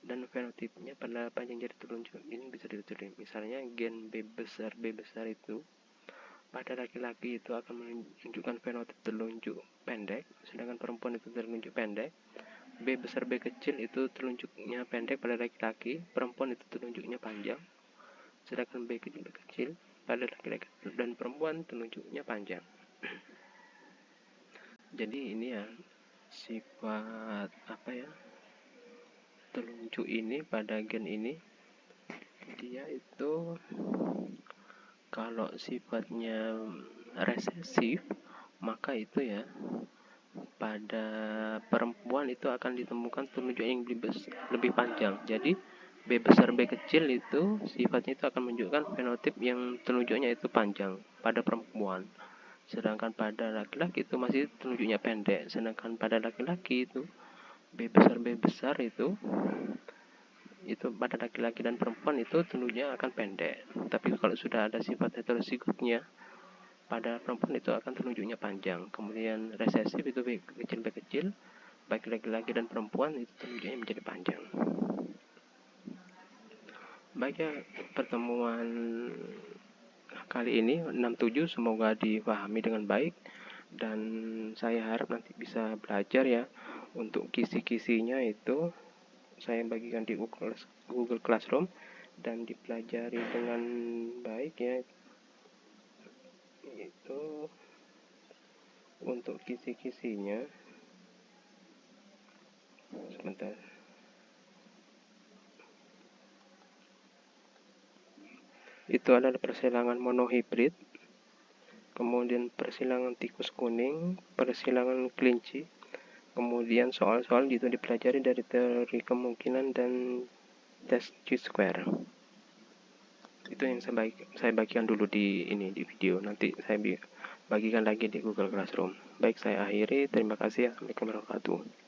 dan fenotipnya pada panjang jari telunjuk ini bisa ditelusuri. Misalnya gen B besar itu pada laki-laki itu akan menunjukkan fenotip telunjuk pendek, sedangkan perempuan itu telunjuk pendek. B besar B kecil itu telunjuknya pendek pada laki-laki, perempuan itu telunjuknya panjang. Sedangkan B kecil pada laki-laki dan perempuan telunjuknya panjang. Jadi ini ya sifat telunjuk ini pada gen ini, dia itu kalau sifatnya resesif maka itu ya pada perempuan itu akan ditemukan telunjuk yang lebih panjang. Jadi B besar B kecil itu sifatnya itu akan menunjukkan fenotip yang telunjuknya itu panjang pada perempuan. Sedangkan pada laki-laki itu masih telunjuknya pendek. Sedangkan pada laki-laki itu B besar itu pada laki-laki dan perempuan itu telunjuknya akan pendek. Tapi kalau sudah ada sifat heterozigotnya pada perempuan itu akan telunjuknya panjang. Kemudian resesif itu B kecil, baik laki-laki dan perempuan itu telunjuknya menjadi panjang. Baik ya, pertemuan kali ini 67 semoga dipahami dengan baik, dan saya harap nanti bisa belajar ya. Untuk kisi-kisinya itu saya bagikan di Google Classroom dan dipelajari dengan baik ya. Itu untuk kisi-kisinya sebentar. Itu adalah persilangan monohibrid, kemudian persilangan tikus kuning, persilangan kelinci, kemudian soal-soal itu dipelajari dari teori kemungkinan dan tes Q-square. Itu yang saya bagikan dulu di video, nanti saya bagikan lagi di Google Classroom. Baik, saya akhiri, terima kasih. Assalamualaikum warahmatullahi wabarakatuh.